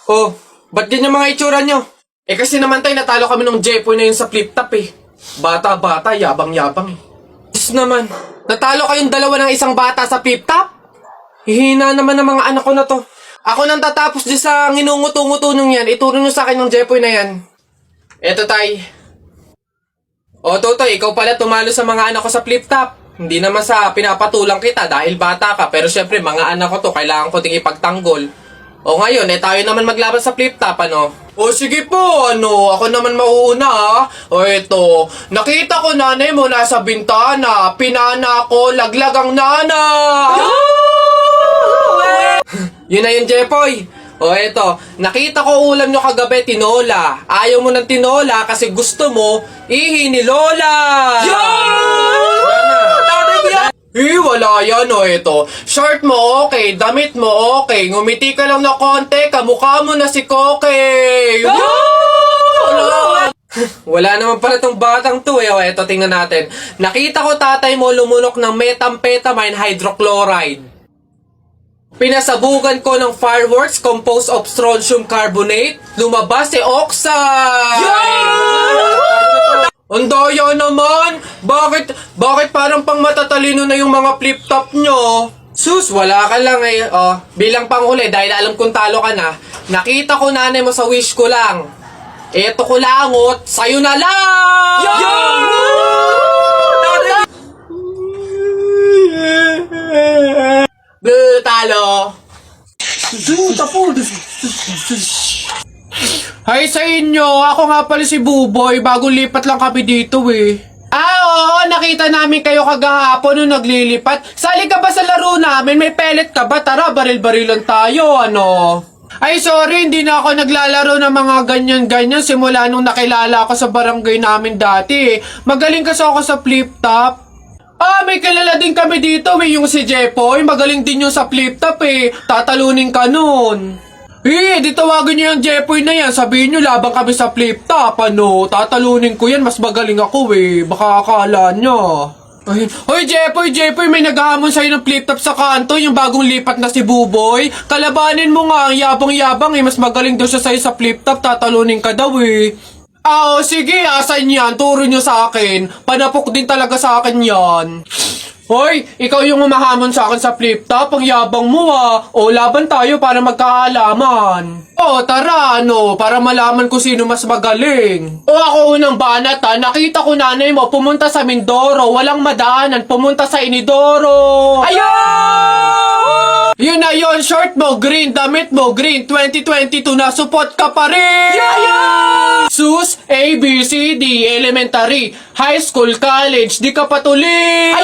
Oh, ba't ganyan mga itsura nyo? Eh kasi naman tayo natalo kami ng Jepoy na yun sa flip top eh. Bata-bata, yabang-yabang eh. Diyos naman, natalo kayong dalawa ng isang bata sa flip top? Hihina naman ng mga anak ko na to. Ako nang tatapos di sa nginunguto-nguto nung yan, ituro nyo sa akin ng Jepoy na yan. Eto tay. O Totoy, ikaw pala tumalo sa mga anak ko sa flip top. Hindi naman sa pinapatulang kita dahil bata ka, pero syempre mga anak ko to, kailangan ko ding ipagtanggol. O ngayon, tayo naman maglaban sa flip top, ano? O sige po, ako naman mauuna ha. O eto, nakita ko nanay mo nasa bintana, pinana ko, laglag ang nana. Yun na yun, Jepoy. O eto, nakita ko ulam nyo kagabi, tinola. Ayaw mo ng tinola kasi gusto mo, ihi ni Lola. Wala yan o ito. Short mo okay, damit mo okay, ngumiti ka lang na konti, kamukha mo na si Koke. Wala naman pala tong batang to eh. O eto, tingnan natin. Nakita ko tatay mo lumunok ng methamphetamine hydrochloride. Pinasabugan ko ng fireworks composed of strontium carbonate. Lumabas si oxide! Ang daya naman! Bakit parang pang matatalino na yung mga flip-top nyo? Sus, wala ka lang eh. Oh, bilang panghuli, dahil alam kong talo ka na, nakita ko nanay mo sa wish ko lang. Eto ko langot, sa'yo na lang! Talo! Hi sa inyo! Ako nga pala si Buboy. Bagong lipat lang kami dito eh. Oo, nakita namin kayo kagahapon nung naglilipat. Sali ka ba sa laro namin? May pellet ka ba? Tara, baril-barilan tayo, ano? Ay, sorry, hindi na ako naglalaro ng mga ganyan-ganyan simula nung nakilala ako sa barangay namin dati. Magaling kasi ako sa flip-top. May kilala din kami dito yung si Jepoy. Magaling din yung sa flip-top eh. Tatalunin ka nun. Di tawagin niyo yung Jepoy na yan. Sabihin niyo, labang kami sa flip-top, ano. Tatalunin ko yan, mas magaling ako eh. Baka akala niyo. Hoy, Jepoy, may naghahamon sa'yo ng flip-top sa kanto, yung bagong lipat na si Buboy. Kalabanin mo nga, ang yabang-yabang eh. Mas magaling daw siya sa'yo sa flip-top, tatalunin ka daw eh. Sige, asan yan? Turo nyo sa akin. Panapok din talaga sa akin yan. Hoy, ikaw yung umahamon sa akin sa flip-top. Ang yabang mo laban tayo para magkaalaman. Tara, para malaman ko sino mas magaling. Ako unang banat Nakita ko nanay mo pumunta sa Mindoro. Walang madaanan, pumunta sa Inidoro. Ayun! Yun na yun, short mo green, damit mo green, 2022 na support ka pa rin! Sus, A, B, C, D, elementary, high school, college, di ka patuloy!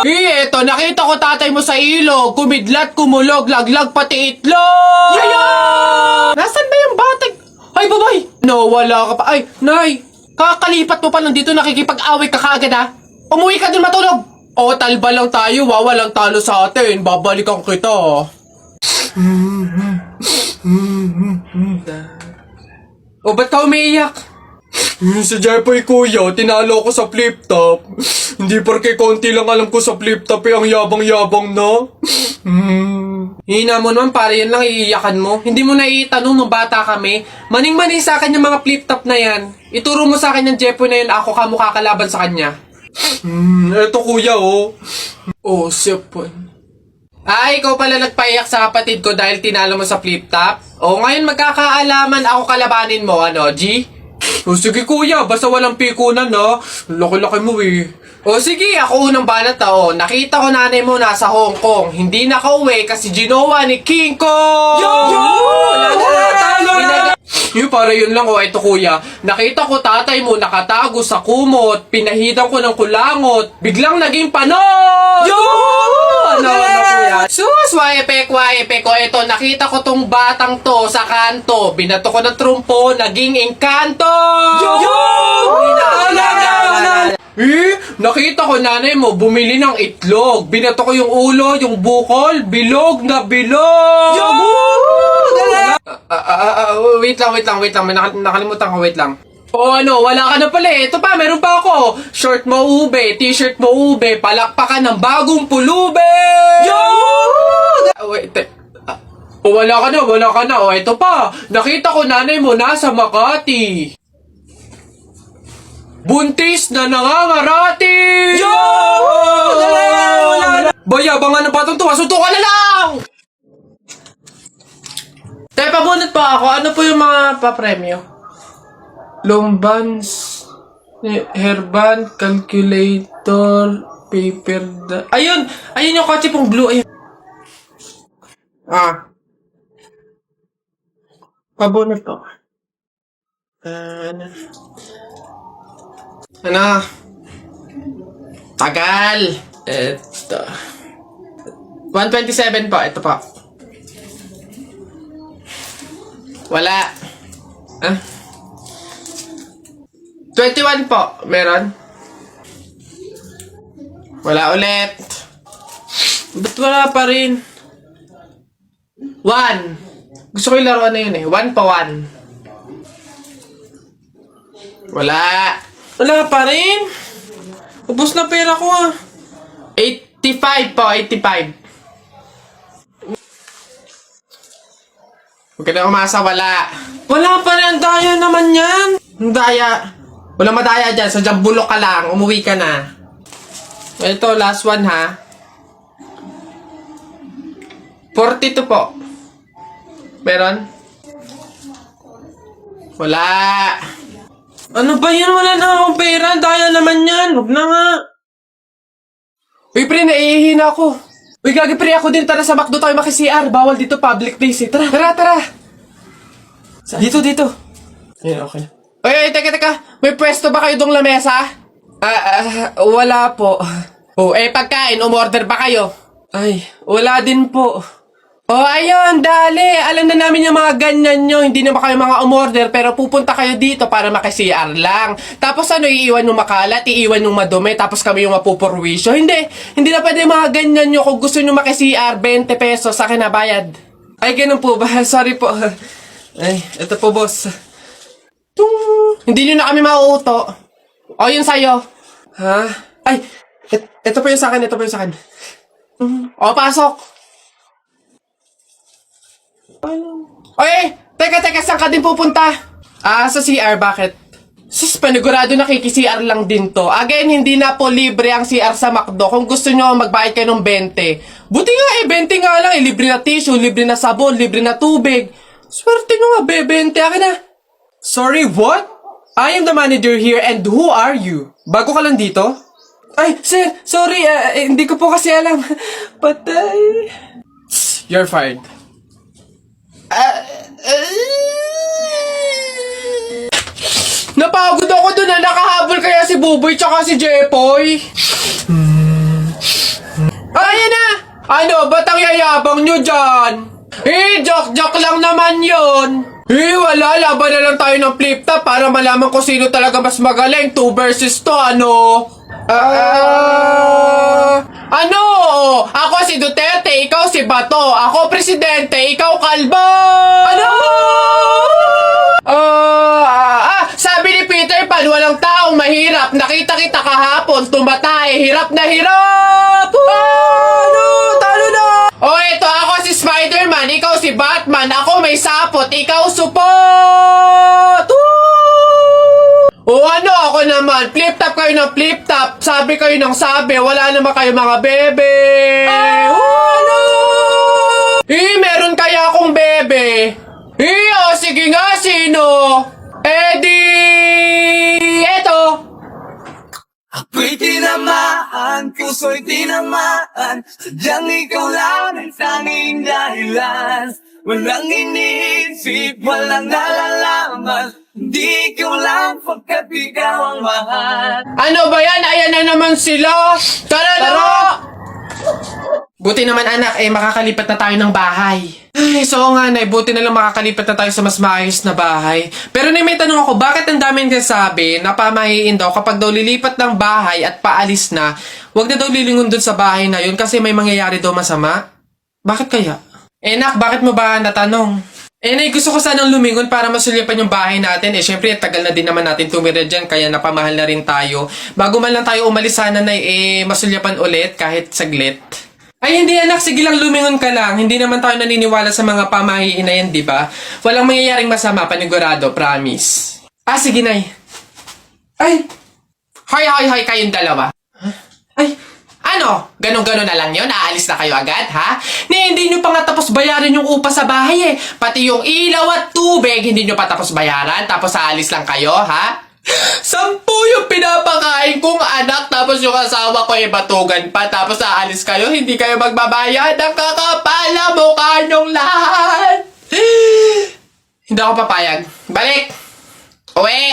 Eto, nakita ko tatay mo sa ilog, kumidlat, kumulog, laglag, pati itlog! Nasaan ba yung batag? Ay, babay! Wala ka pa. Ay, nay, kakalipat mo pa lang dito, nakikipag-away ka kaagad Umuwi ka dun matulog! Talba lang tayo, walang talo sa atin. Babalikan kita. Ba't ka umiiyak? Si Jepoy kuya, tinalo ko sa flip-top. Hindi porke konti lang alam ko sa flip-top ang yabang-yabang na. Hina mo naman, para yan lang iiyakan mo. Hindi mo na itanong nung bata kami. Maning-maning sa akin yung mga flip-top na yan. Ituro mo sa akin yung Jepoy na yan, ako ka mukha kalaban sa kanya. Eto kuya sipon. Ikaw pala nagpaiyak sa kapatid ko dahil tinalo mo sa flip-top? Ngayon magkakaalaman ako kalabanin mo, G? Sige kuya, basta walang pikunan laki-laki mo eh. Sige, ako unang banat nakita ko nanay mo nasa Hong Kong. Hindi nakauwi kasi ginawa ni King Kong! Para yun lang ito kuya. Nakita ko tatay mo nakatago sa kumot. Pinahidan ko ng kulangot. Biglang naging panot! Kuya? Sus, waepek. Ito, nakita ko tong batang to sa kanto. Binato ko ng trumpo, naging engkanto! Nakita ko nanay mo bumili ng itlog. Binato ko yung ulo, yung bukol, bilog na bilog! Wait lang. May nakalimutan ko, wait lang. Wala ka na pala Ito pa, meron pa ako. Short mo ube, t-shirt mo ube, palakpakan ng bagong pulube! O wala ka na, wala ka na. O eto pa, nakita ko nanay mo nasa Makati. Buntis na nangangarati! Yo! Bayabangan ng batang tuwa, suntukan na lang! Tayo, pabunot pa ako. Ano po yung mga papremyo? Lombans, hairband, calculator, paper, ayun! Ayun yung kotse pong blue. Ayun. Pabunot po. Ano? Tagal! Ito. 127 po. Ito po. Wala. 21 po. Meron? Wala ulit. Ba't wala pa rin? 1. Gusto ko yung laruan na yun eh. 1 pa 1. Wala. Wala pa rin. Ubus na pera ko ah. 85 po. 85. Huwag ka na umasa. Wala. Wala pa rin. Ang daya naman yan. Ang daya. Walang madaya dyan. Sadyang bulok ka lang. Umuwi ka na. Ito, last one ha. 42 po. Meron? Wala. Ano ba yan? Wala na akong pera. Daya naman yan. Huwag na nga. Uy, pre, naiihina ako. Uy, gagi, pre, ako din. Tara sa McDo tayo maki-CR. Bawal dito, public place eh. Tara, tara, tara. Dito, dito. Ayan, okay. Uy, teka. May pwesto ba kayo dong lamesa? Wala po. Oh, pagkain, umorder ba kayo? Ay, wala din po. Oh, ayun, dali. Alam na namin yung mga ganyan nyo. Hindi naman kayo mga umorder, pero pupunta kayo dito para maki-CR lang. Tapos ano, iiwan yung makalat, iiwan yung madumi, tapos kami yung mapupurwisyo. Hindi na pwede mga ganyan nyo. Kung gusto nyo maki-CR, 20 pesos, sa akin na bayad. Ay, ganun po ba? Sorry po. Ay, ito po, boss. Hindi nyo na kami mauuto. O, yun sa'yo. Ha? Ay, ito po yung sa akin, ito po yung sa akin. O, pasok. Oy, teka, saan ka din pupunta? Sa CR, bakit? Sus, panigurado nakiki-CR lang din to. Again, hindi na po libre ang CR sa McDo. Kung gusto nyo, magbayad kayo ng 20. Buti nga 20 nga lang. Libre na tissue, libre na sabon, libre na tubig. Swerte nyo nga, 20. Akin na. Sorry, what? I am the manager here and who are you? Bago ka lang dito? Ay, sir, sorry, hindi ko po kasi alam. Patay. You're fired. Napagod ako dun na nakahabol kaya si Buboy tsaka si Jepoy. Ayan na! Ano, ba't ang yayabang nyo dyan? Joke lang naman yon. Wala, laban na lang tayo ng flip-top para malaman kung sino talaga mas magaling. 2 versus 2, ano? Ano? Ako si Duterte, ikaw si Bato. Ako presidente, ikaw kalbo. Ano? Sabi ni Peter Pan, walang taong mahirap. Nakita kita kahapon, tumatay, hirap na hirap. Ano? Talo na. Ito ako si Spider-Man, ikaw si Batman. Ako may sapot, ikaw supot. Ano ako naman? Flip-top kayo ng flip-top. Sabi kayo ng sabi. Wala naman kayo mga bebe. Ano? Meron kaya akong bebe. Sige nga, sino? Eto. Ako'y tinamaan, puso'y tinamaan. Sadyang ikaw lang ang tanging dahilan. Walang iniisip, walang nalalaman. Hindi ko lang pagkat ikaw ang mahal. Ano ba yan? Ayan na naman sila. Tara na! Buti naman anak, makakalipat na tayo ng bahay. Ay, so nga nay, buti na lang makakalipat na tayo sa mas maayos na bahay. Pero may tanong ako, bakit ang daming nagsasabi na pamahiin daw kapag daw lilipat ng bahay at paalis na, wag na daw lilingon dun sa bahay na yun kasi may mangyayari daw masama? Bakit kaya? Nak, bakit mo ba natanong? Nay, gusto ko sanang lumingon para masulyapan yung bahay natin. Syempre, tagal na din naman natin tumira dyan, kaya napamahal na rin tayo. Bago man lang tayo umalis sana, nay, masulyapan ulit kahit saglit. Ay, hindi anak. Sige lang, lumingon ka lang. Hindi naman tayo naniniwala sa mga pamahiin na yan, di ba? Walang mangyayaring masama, panigurado, promise. Ah, sige, Nay. Ay! Hoy, kayong dalawa. Ay, ano? Ganon-ganon na lang yun? Aalis na kayo agad, ha? Hindi nyo pa nga tapos bayaran yung upa sa bahay eh. Pati yung ilaw at tubig, hindi nyo pa tapos bayaran. Tapos aalis lang kayo, ha? 10 yung pinapakain kong anak, tapos yung asawa ko batugan pa, tapos aalis kayo, hindi kayo magbabayad. Ang kakapala mukha nyong lahat. Hindi ako papayag. Balik! Uwi!